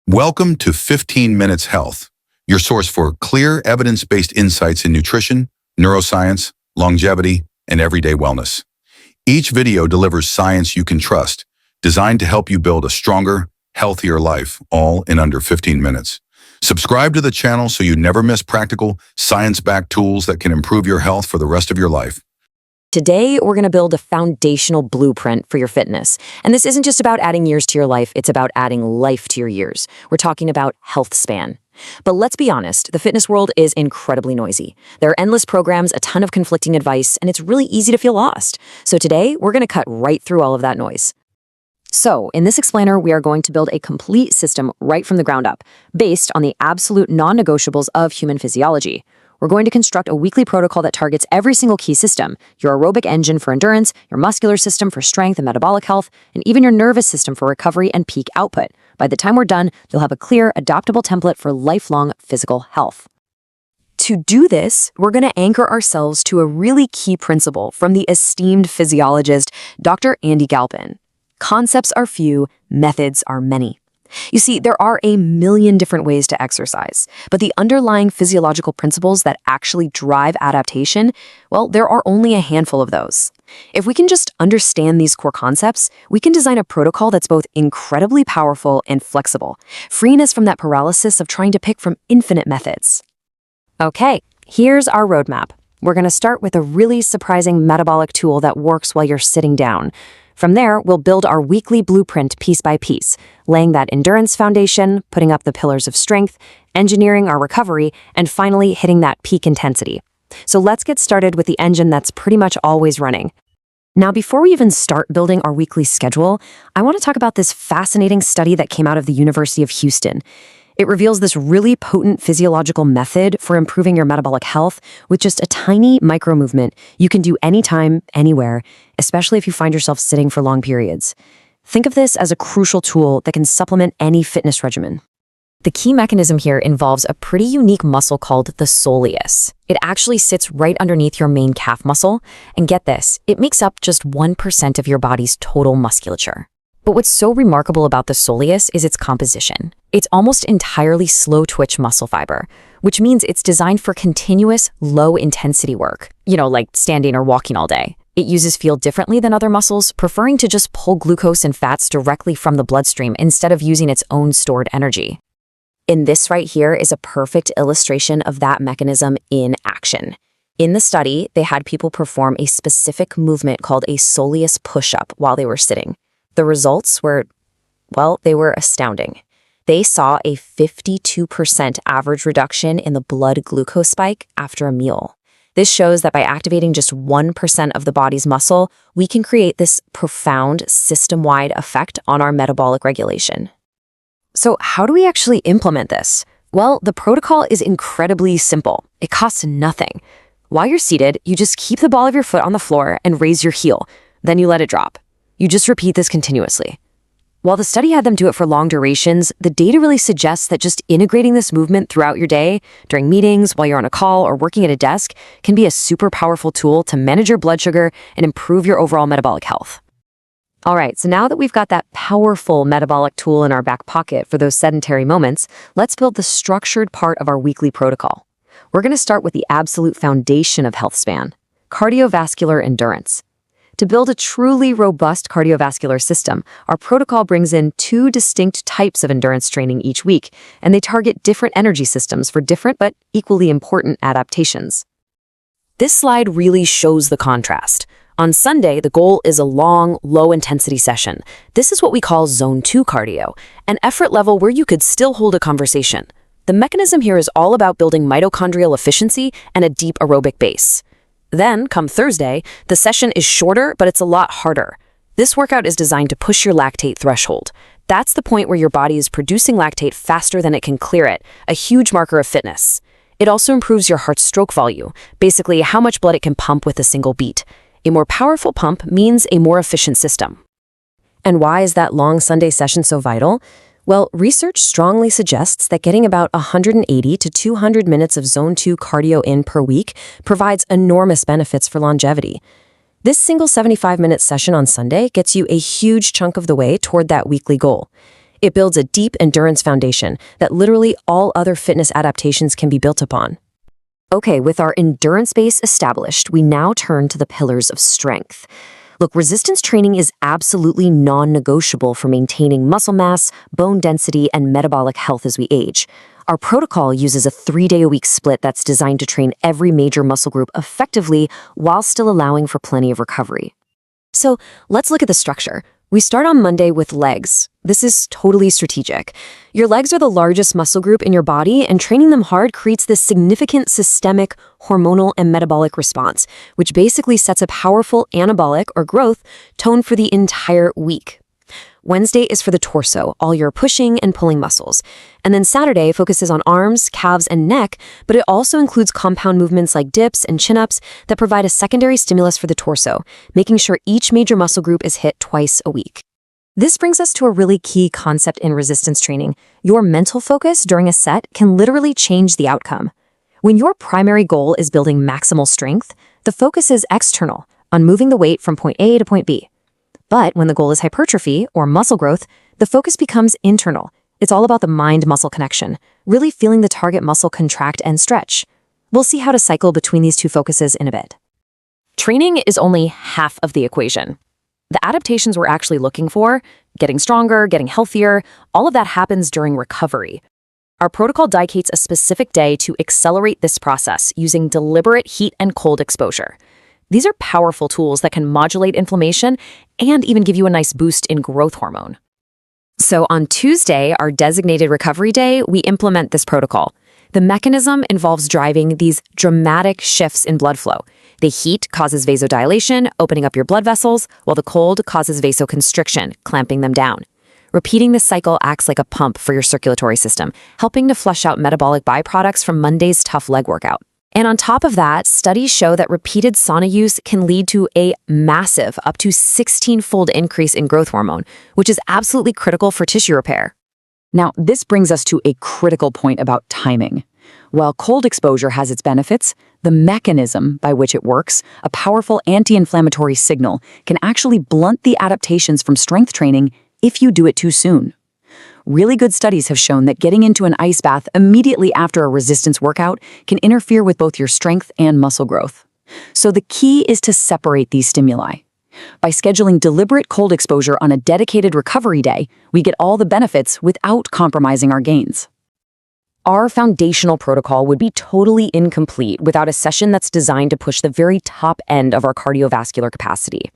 Welcome to 15 Minutes Health, your source for clear, evidence-based insights in nutrition, neuroscience, longevity, and everyday wellness. Each video delivers science you can trust, designed to help you build a stronger, healthier life, all in under 15 minutes. Subscribe to the channel so you never miss practical, science-backed tools that can improve your health for the rest of your life. Today, we're going to build a foundational blueprint for your fitness. And this isn't just about adding years to your life, it's about adding life to your years. We're talking about health span. But let's be honest, the fitness world is incredibly noisy. There are endless programs, a ton of conflicting advice, and it's really easy to feel lost. So today, we're going to cut right through all of that noise. So, in this explainer, we are going to build a complete system right from the ground up, based on the absolute non-negotiables of human physiology. We're going to construct a weekly protocol that targets every single key system, your aerobic engine for endurance, your muscular system for strength and metabolic health, and even your nervous system for recovery and peak output. By the time we're done, you'll have a clear, adaptable template for lifelong physical health. To do this, we're going to anchor ourselves to a really key principle from the esteemed physiologist, Dr. Andy Galpin. Concepts are few, methods are many. You see, there are a million different ways to exercise, but the underlying physiological principles that actually drive adaptation, well, there are only a handful of those. If we can just understand these core concepts, we can design a protocol that's both incredibly powerful and flexible, freeing us from that paralysis of trying to pick from infinite methods. Okay, here's our roadmap. We're going to start with a really surprising metabolic tool that works while you're sitting down. From there, we'll build our weekly blueprint piece by piece, laying that endurance foundation, putting up the pillars of strength, engineering our recovery, and finally hitting that peak intensity. So let's get started with the engine that's pretty much always running. Now, before we even start building our weekly schedule, I want to talk about this fascinating study that came out of the University of Houston. It reveals this really potent physiological method for improving your metabolic health with just a tiny micro movement you can do anytime, anywhere, especially if you find yourself sitting for long periods. Think of this as a crucial tool that can supplement any fitness regimen. The key mechanism here involves a pretty unique muscle called the soleus. It actually sits right underneath your main calf muscle, and get this, it makes up just 1% of your body's total musculature. But what's so remarkable about the soleus is its composition. It's almost entirely slow-twitch muscle fiber, which means it's designed for continuous, low-intensity work, like standing or walking all day. It uses fuel differently than other muscles, preferring to just pull glucose and fats directly from the bloodstream instead of using its own stored energy. And this right here is a perfect illustration of that mechanism in action. In the study, they had people perform a specific movement called a soleus push-up while they were sitting. The results were, well, they were astounding. They saw a 52% average reduction in the blood glucose spike after a meal. This shows that by activating just 1% of the body's muscle, we can create this profound system-wide effect on our metabolic regulation. So how do we actually implement this? Well, the protocol is incredibly simple. It costs nothing. While you're seated, you just keep the ball of your foot on the floor and raise your heel. Then you let it drop. You just repeat this continuously. While the study had them do it for long durations, the data really suggests that just integrating this movement throughout your day, during meetings, while you're on a call, or working at a desk, can be a super powerful tool to manage your blood sugar and improve your overall metabolic health. All right, so now that we've got that powerful metabolic tool in our back pocket for those sedentary moments, let's build the structured part of our weekly protocol. We're going to start with the absolute foundation of health span, cardiovascular endurance. To build a truly robust cardiovascular system, our protocol brings in 2 distinct types of endurance training each week, and they target different energy systems for different but equally important adaptations. This slide really shows the contrast. On Sunday, the goal is a long, low-intensity session. This is what we call Zone 2 cardio, an effort level where you could still hold a conversation. The mechanism here is all about building mitochondrial efficiency and a deep aerobic base. Then, come Thursday, the session is shorter, but it's a lot harder. This workout is designed to push your lactate threshold. That's the point where your body is producing lactate faster than it can clear it, a huge marker of fitness. It also improves your heart's stroke volume, basically how much blood it can pump with a single beat. A more powerful pump means a more efficient system. And why is that long Sunday session so vital? Well, research strongly suggests that getting about 180 to 200 minutes of Zone 2 cardio in per week provides enormous benefits for longevity. This single 75-minute session on Sunday gets you a huge chunk of the way toward that weekly goal. It builds a deep endurance foundation that literally all other fitness adaptations can be built upon. Okay, with our endurance base established, we now turn to the pillars of strength. Look, resistance training is absolutely non-negotiable for maintaining muscle mass, bone density, and metabolic health as we age. Our protocol uses a 3-day-a-week split that's designed to train every major muscle group effectively while still allowing for plenty of recovery. So let's look at the structure. We start on Monday with legs. This is totally strategic. Your legs are the largest muscle group in your body, and training them hard creates this significant systemic, hormonal, and metabolic response, which basically sets a powerful anabolic or growth tone for the entire week. Wednesday is for the torso, all your pushing and pulling muscles. And then Saturday focuses on arms, calves, and neck, but it also includes compound movements like dips and chin-ups that provide a secondary stimulus for the torso, making sure each major muscle group is hit twice a week. This brings us to a really key concept in resistance training. Your mental focus during a set can literally change the outcome. When your primary goal is building maximal strength, the focus is external, on moving the weight from point A to point B. But when the goal is hypertrophy or muscle growth, the focus becomes internal. It's all about the mind-muscle connection, really feeling the target muscle contract and stretch. We'll see how to cycle between these two focuses in a bit. Training is only half of the equation. The adaptations we're actually looking for, getting stronger, getting healthier, all of that happens during recovery. Our protocol dedicates a specific day to accelerate this process using deliberate heat and cold exposure. These are powerful tools that can modulate inflammation and even give you a nice boost in growth hormone. So on Tuesday, our designated recovery day, we implement this protocol. The mechanism involves driving these dramatic shifts in blood flow. The heat causes vasodilation, opening up your blood vessels, while the cold causes vasoconstriction, clamping them down. Repeating this cycle acts like a pump for your circulatory system, helping to flush out metabolic byproducts from Monday's tough leg workout. And on top of that, studies show that repeated sauna use can lead to a massive, up to 16-fold increase in growth hormone, which is absolutely critical for tissue repair. Now, this brings us to a critical point about timing. While cold exposure has its benefits, the mechanism by which it works, a powerful anti-inflammatory signal, can actually blunt the adaptations from strength training if you do it too soon. Really good studies have shown that getting into an ice bath immediately after a resistance workout can interfere with both your strength and muscle growth. So the key is to separate these stimuli. By scheduling deliberate cold exposure on a dedicated recovery day, we get all the benefits without compromising our gains. Our foundational protocol would be totally incomplete without a session that's designed to push the very top end of our cardiovascular capacity.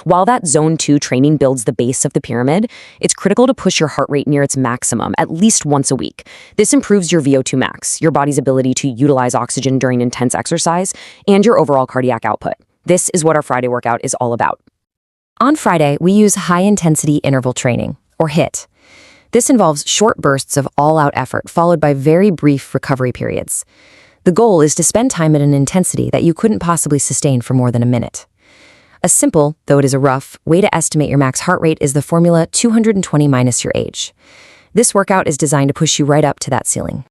While that Zone 2 training builds the base of the pyramid, it's critical to push your heart rate near its maximum at least once a week. This improves your VO2 max, your body's ability to utilize oxygen during intense exercise, and your overall cardiac output. This is what our Friday workout is all about. On Friday, we use high-intensity interval training, or HIIT. This involves short bursts of all-out effort followed by very brief recovery periods. The goal is to spend time at an intensity that you couldn't possibly sustain for more than a minute. A simple, though it is a rough, way to estimate your max heart rate is the formula 220 minus your age. This workout is designed to push you right up to that ceiling.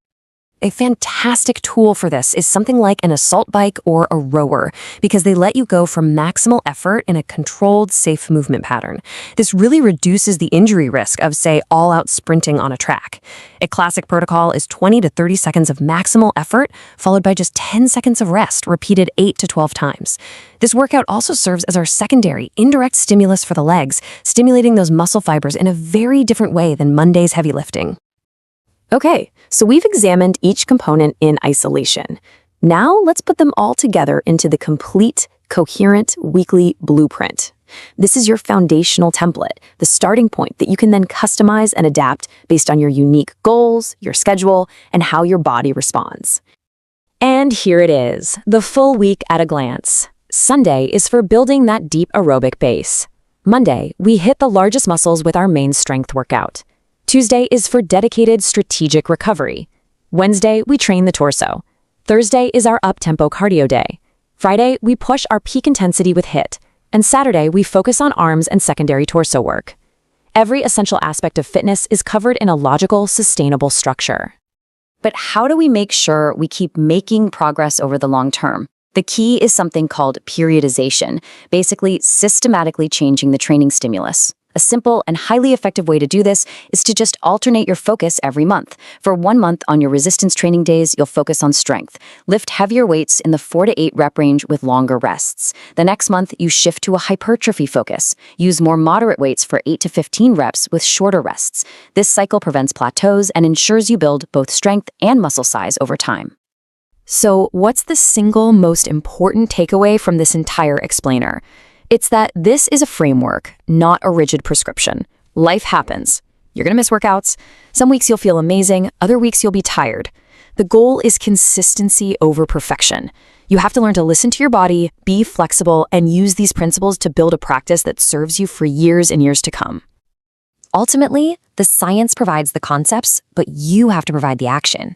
A fantastic tool for this is something like an assault bike or a rower, because they let you go from maximal effort in a controlled, safe movement pattern. This really reduces the injury risk of, say, all-out sprinting on a track. A classic protocol is 20 to 30 seconds of maximal effort, followed by just 10 seconds of rest, repeated 8 to 12 times. This workout also serves as our secondary, indirect stimulus for the legs, stimulating those muscle fibers in a very different way than Monday's heavy lifting. Okay, so we've examined each component in isolation. Now let's put them all together into the complete, coherent weekly blueprint. This is your foundational template, the starting point that you can then customize and adapt based on your unique goals, your schedule, and how your body responds. And here it is, the full week at a glance. Sunday is for building that deep aerobic base. Monday, we hit the largest muscles with our main strength workout. Tuesday is for dedicated strategic recovery. Wednesday, we train the torso. Thursday is our up-tempo cardio day. Friday, we push our peak intensity with HIIT. And Saturday, we focus on arms and secondary torso work. Every essential aspect of fitness is covered in a logical, sustainable structure. But how do we make sure we keep making progress over the long term? The key is something called periodization, basically systematically changing the training stimulus. A simple and highly effective way to do this is to just alternate your focus every month. For 1 month on your resistance training days, you'll focus on strength. Lift heavier weights in the 4 to 8 rep range with longer rests. The next month, you shift to a hypertrophy focus. Use more moderate weights for 8 to 15 reps with shorter rests. This cycle prevents plateaus and ensures you build both strength and muscle size over time. So, what's the single most important takeaway from this entire explainer? It's that this is a framework, not a rigid prescription. Life happens. You're going to miss workouts. Some weeks you'll feel amazing, other weeks you'll be tired. The goal is consistency over perfection. You have to learn to listen to your body, be flexible, and use these principles to build a practice that serves you for years and years to come. Ultimately, the science provides the concepts, but you have to provide the action.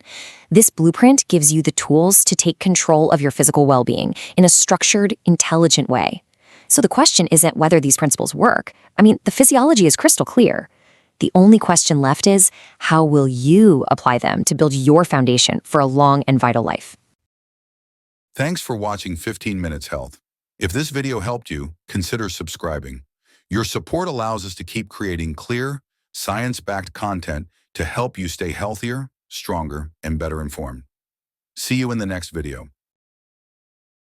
This blueprint gives you the tools to take control of your physical well-being in a structured, intelligent way. So the question isn't whether these principles work. I mean, the physiology is crystal clear. The only question left is, how will you apply them to build your foundation for a long and vital life? Thanks for watching 15 Minutes Health. If this video helped you, consider subscribing. Your support allows us to keep creating clear, science-backed content to help you stay healthier, stronger, and better informed. See you in the next video.